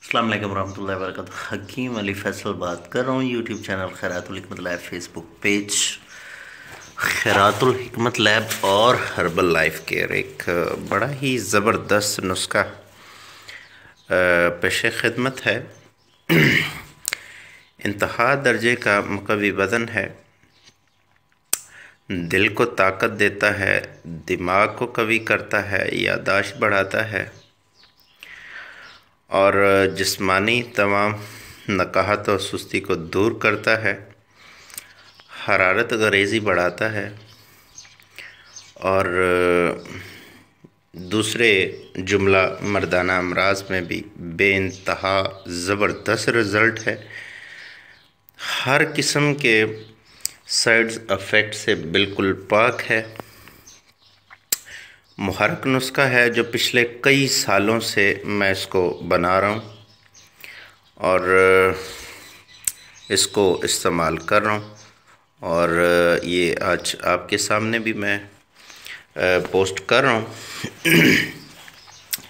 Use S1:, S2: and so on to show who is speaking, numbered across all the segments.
S1: अस्सलाम वालेकुम रहमतुल्लाहि व बरकातुहू। हकीम अली फैसल बात कर रहा हूँ। यूट्यूब चैनल खैरातुल हिकमत लैब, फेसबुक पेज खैरातुल हिकमत लैब और हर्बल लाइफ केयर। एक बड़ा ही ज़बरदस्त नुस्खा पेश खिदमत है। इंतहा दर्जे का मुकव्वी बदन है, दिल को ताकत देता है, दिमाग को कवी करता है, यादाश्त बढ़ाता है और जिस्मानी तमाम नकाहत और सुस्ती को दूर करता है, हरारत गरेज़ी बढ़ाता है और दूसरे जुमला मर्दाना अमराज में भी बेइंतहा ज़बरदस्त रिज़ल्ट है। हर किस्म के साइड इफ़ेक्ट से बिल्कुल पाक है। मुहर्रक नुस्खा है जो पिछले कई सालों से मैं इसको बना रहा हूँ और इसको इस्तेमाल कर रहा हूँ और ये आज आपके सामने भी मैं पोस्ट कर रहा हूँ।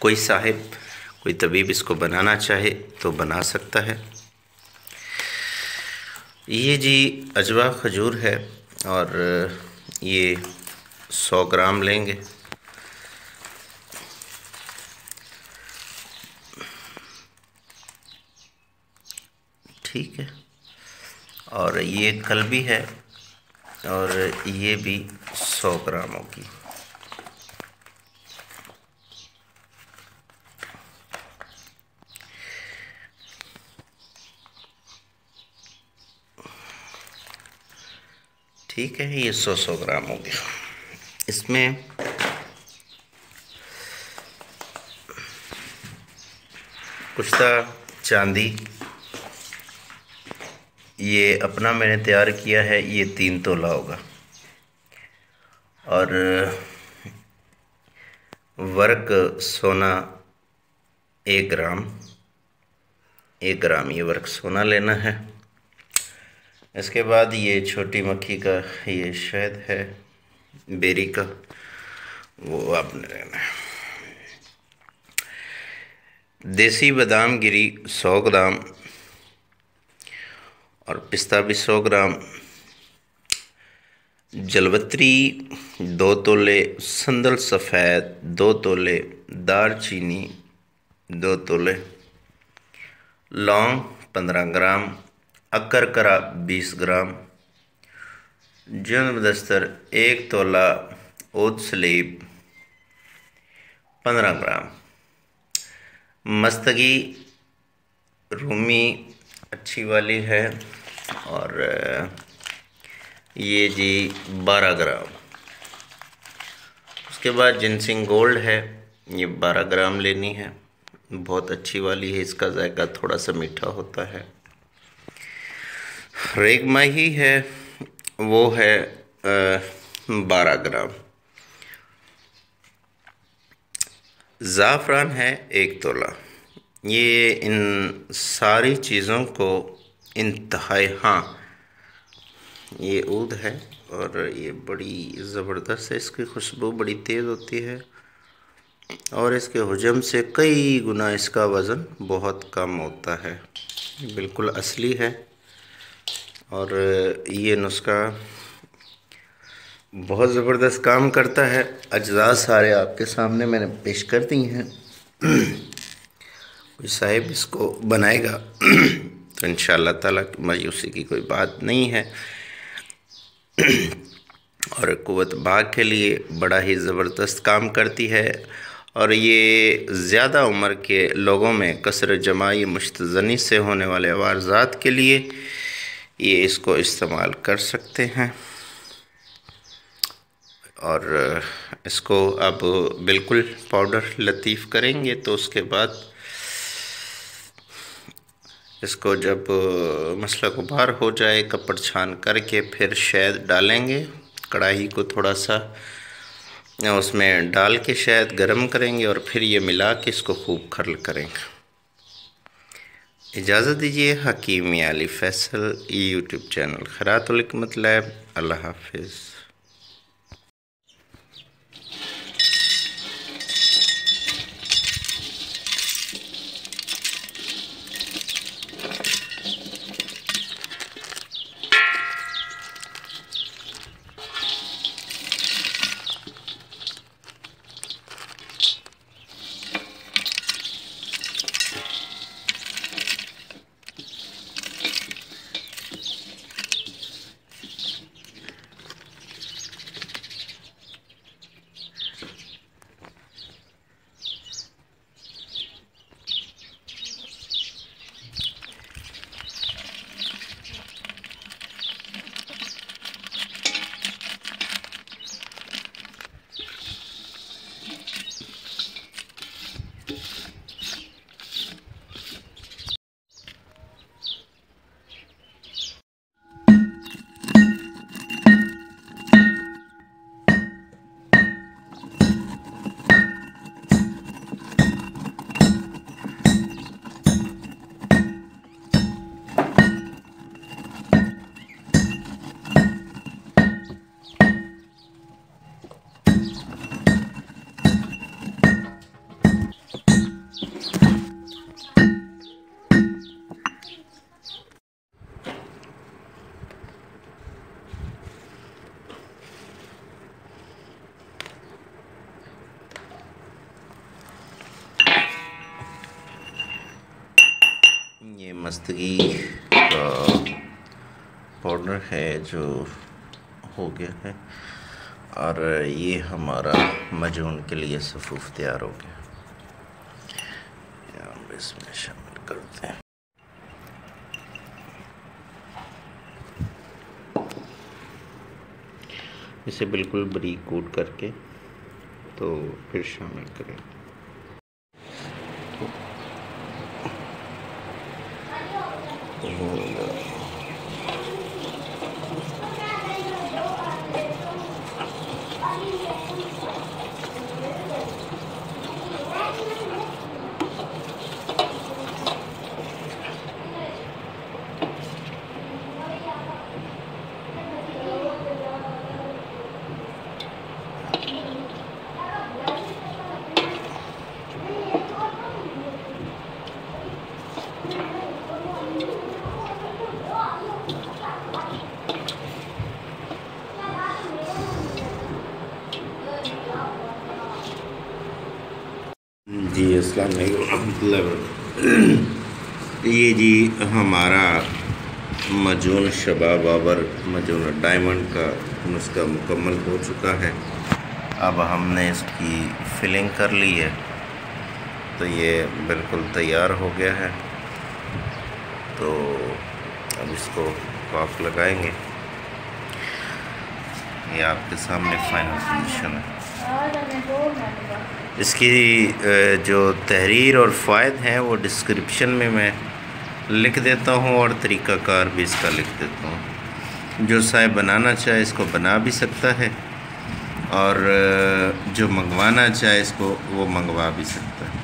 S1: कोई साहिब, कोई तबीब इसको बनाना चाहे तो बना सकता है। ये जी अजवा खजूर है और ये 100 ग्राम लेंगे। ठीक है, और ये कलबी है और ये भी 100 ग्राम होगी। ठीक है, ये 100 ग्राम हो गया। इसमें कुश्ता चांदी ये अपना मैंने तैयार किया है, ये 3 तोला होगा और वर्क सोना 1 ग्राम, 1 ग्राम ये वर्क सोना लेना है। इसके बाद ये छोटी मक्खी का ये शहद है, बेरी का, वो आपने लेना है। देसी बादाम गिरी 100 ग्राम और पिस्ता भी 100 ग्राम, जलवत्री 2 तोले, संदल सफ़ेद 2 तोले, दारचीनी 2 तोले, लौंग 15 ग्राम, अकरकरा 20 ग्राम, जुनबदस्तर 1 तोला, ओद सलीब 15 ग्राम, मस्तगी रूमी अच्छी वाली है और ये जी 12 ग्राम। उसके बाद जिनसिंग गोल्ड है, ये 12 ग्राम लेनी है, बहुत अच्छी वाली है, इसका जायका थोड़ा सा मीठा होता है। रेगमाही है, वो है 12 ग्राम। ज़ाफ़रान है 1 तोला। ये इन सारी चीज़ों को इंतहाई, हाँ ये ऊद है और ये बड़ी ज़बरदस्त है, इसकी खुशबू बड़ी तेज़ होती है और इसके हुजम से कई गुना इसका वज़न बहुत कम होता है। बिल्कुल असली है और ये नुस्खा बहुत ज़बरदस्त काम करता है। अज्जा सारे आपके सामने मैंने पेश कर दी हैं। कोई साहिब इसको बनाएगा तो इंशाअल्लाह ताला मायूसी की कोई बात नहीं है और कुव्वत बाग के लिए बड़ा ही ज़बरदस्त काम करती है और ये ज़्यादा उम्र के लोगों में कसर जमाई मुश्तज़नी से होने वाले अवारज़ात के लिए ये इसको इस्तेमाल कर सकते हैं। और इसको अब बिल्कुल पाउडर लतीफ़ करेंगे तो उसके बाद इसको जब मसला गुबार हो जाए कपड़ छान करके फिर शहद डालेंगे। कढ़ाई को थोड़ा सा उसमें डाल के शहद गरम करेंगे और फिर ये मिला के इसको खूब खर्ल करेंगे। इजाज़त दीजिए। हकीम अली फैसल, यूट्यूब चैनल खैरातुल हिकमत लैब। अल्लाह हाफिज़। मस्तगी का पाउडर है जो हो गया है, और ये हमारा मजून के लिए सफ़ूफ तैयार हो गया। हम इसमें शामिल करते हैं। इसे बिल्कुल बारीक कूट करके तो फिर शामिल करें। जी अस्सलाम वालेकुम। ये जी हमारा मजून शबाब आवर मजून डायमंड का नुस्खा मुकम्मल हो चुका है। अब हमने इसकी फिलिंग कर ली है, तो ये बिल्कुल तैयार हो गया है। तो अब इसको कॉक लगाएंगे। ये आपके सामने फाइनल पोजीशन है। इसकी जो तहरीर और फ़ायद हैं वो डिस्क्रिप्शन में मैं लिख देता हूँ, और तरीक़ाकार भी इसका लिख देता हूँ। जो साहब बनाना चाहे इसको बना भी सकता है, और जो मंगवाना चाहे इसको वो मंगवा भी सकता है।